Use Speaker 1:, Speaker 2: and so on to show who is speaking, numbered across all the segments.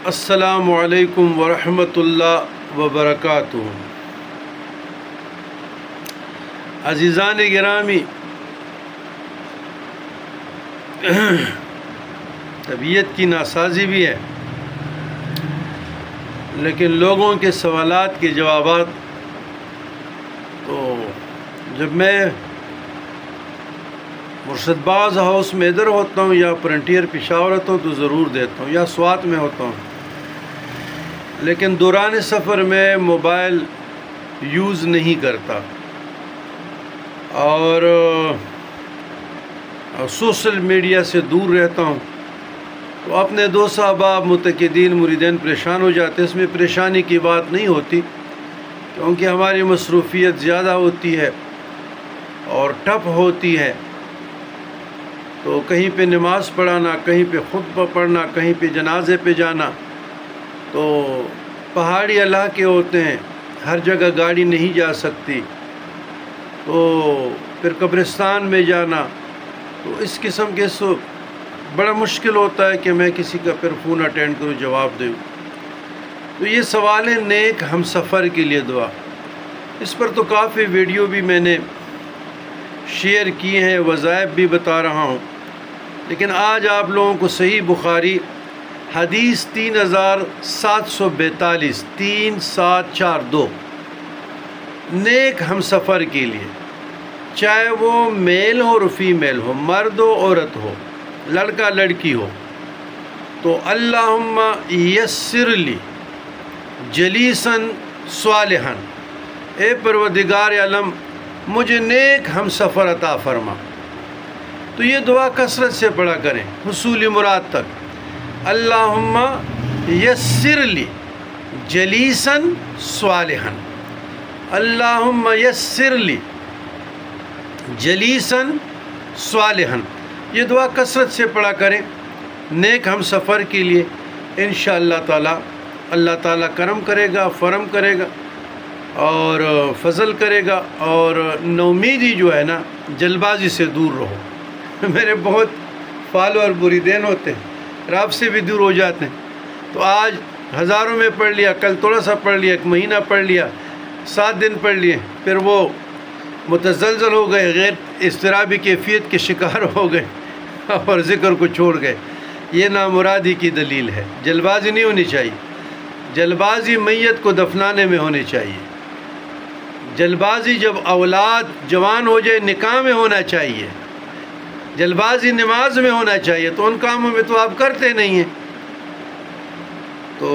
Speaker 1: السلام علیکم ورحمۃ اللہ وبرکاتہ۔ عزیزان گرامی، طبیعت کی ناسازی بھی ہے، لیکن لوگوں کے سوالات کے جوابات تو جب میں مرشد باز ہاؤس میں ادھر ہوتا ہوں یا فرنٹیئر پشاور ہوتا ہوں تو ضرور دیتا ہوں، یا سوات میں ہوتا ہوں، لیکن دوران سفر میں موبائل یوز نہیں کرتا اور سوشل میڈیا سے دور رہتا ہوں۔ تو اپنے دوست احباب متقدین مریدین پریشان ہو جاتے ہیں۔ اس میں پریشانی کی بات نہیں ہوتی، کیونکہ ہماری مصروفیت زیادہ ہوتی ہے اور ٹف ہوتی ہے، تو کہیں پہ نماز پڑھانا، کہیں پہ خطبہ پڑھنا، کہیں پہ جنازے پہ جانا، تو پہاڑی علاقے ہوتے ہیں، ہر جگہ گاڑی نہیں جا سکتی، تو پھر قبرستان میں جانا، تو اس قسم کے بڑا مشکل ہوتا ہے کہ میں کسی کا پھر فون اٹینڈ کروں، جواب دوں۔ تو یہ سوال ہے نیک ہم سفر کے لیے دعا۔ اس پر تو کافی ویڈیو بھی میں نے شیئر کیے ہیں، وظائف بھی بتا رہا ہوں، لیکن آج آپ لوگوں کو صحیح بخاری حدیث 3742 3742 نیک ہم سفر کے لیے، چاہے وہ میل ہو اور فیمیل ہو، مرد ہو عورت ہو، لڑکا لڑکی ہو، تو اللہم یسر لی جلیسن صالحن، اے پروردگار عالم مجھے نیک ہم سفر عطا فرما۔ تو یہ دعا کثرت سے پڑھا کریں حصول مراد تک۔ اللہم یسر لی جلیسن صالحن، اللہم یسر لی جلیسن صالحن، یہ دعا کثرت سے پڑھا کریں نیک ہم سفر کے لیے۔ انشاءاللہ تعالی اللہ تعالیٰ کرم کرے گا، فرم کرے گا اور فضل کرے گا، اور نومیدی جو ہے نا، جلد بازی سے دور رہو۔ میرے بہت فالوور مریدین ہوتے ہیں، رب سے بھی دور ہو جاتے ہیں، تو آج ہزاروں میں پڑھ لیا، کل تھوڑا سا پڑھ لیا، ایک مہینہ پڑھ لیا، 7 دن پڑھ لیے، پھر وہ متزلزل ہو گئے، غیر اضطرابی کیفیت کے شکار ہو گئے اور ذکر کو چھوڑ گئے۔ یہ نامرادی کی دلیل ہے۔ جلد بازی نہیں ہونی چاہیے، جلد بازی میت کو دفنانے میں ہونی چاہیے، جلد بازی جب اولاد جوان ہو جائے نکاح میں ہونا چاہیے، جلد بازی نماز میں ہونا چاہیے، تو ان کاموں میں تو آپ کرتے نہیں ہیں۔ تو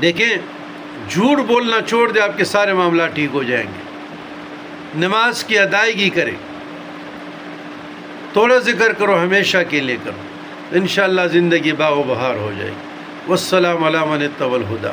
Speaker 1: دیکھیں، جھوٹ بولنا چھوڑ دیں، آپ کے سارے معاملات ٹھیک ہو جائیں گے۔ نماز کی ادائیگی کریں، تھوڑا ذکر کرو، ہمیشہ کے لیے کرو، انشاءاللہ زندگی باغ و بہار ہو جائے گی۔ والسلام علی من اتبع الہدی۔